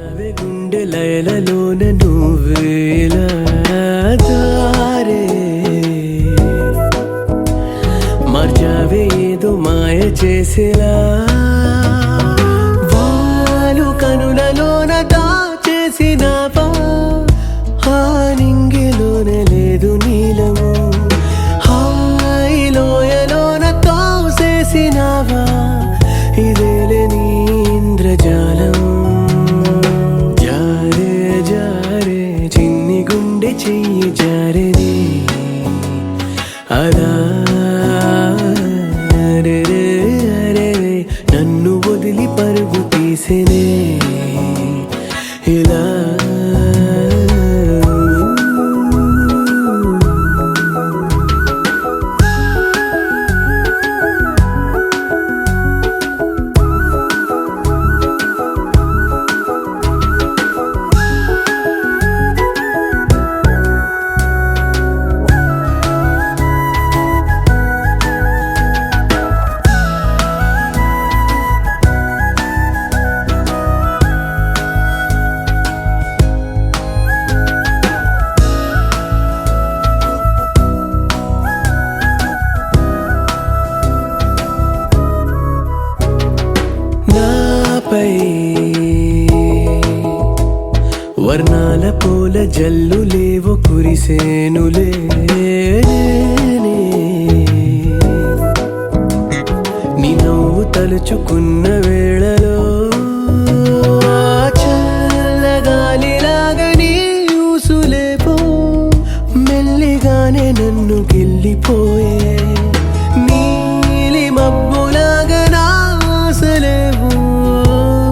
మార్చావే గుండె లయలలోన నువ్వేలా దారే మార్చావే ఏదో మాయ చేసేలా వాలు కనులలోన దాచేసినావా ఆ నింగిలోన లేదు నీలము హాయిలోయలోన తోసేసినావా ఇదేలే నీ ఇంద్రజాలం జారే జారే చిన్ని గుండె చెయ్యి జారెనే అలా అరెరే అరెరే నన్ను వదిలి పరుగు తీసేనే ఇలా నాపై వర్ణాల పూల జల్లు లేవో కురిసేనులే నీ నవ్వు తలుచుకున్న వేళలో చల్లగాలిలాగా నీ ఊసులేపో మెల్లిగానే నన్ను గిల్లిపోయే నీలి మబ్బులాగా నా ఆశలేవు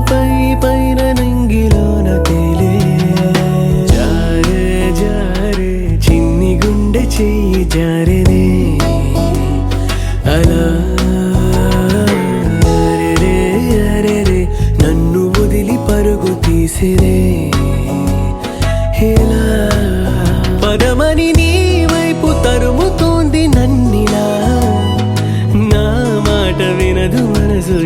పై పైన నంగిలోన తేలే జారే జారే చిన్ని గుండె చెయ్యి జారెనే అలా అరెరే అరెరే నన్ను వదిలి పరుగు తీసినే ఇలా పదమని నీ వైపు తరుముతోంది నన్నిలా నా మాట వినదు మనసు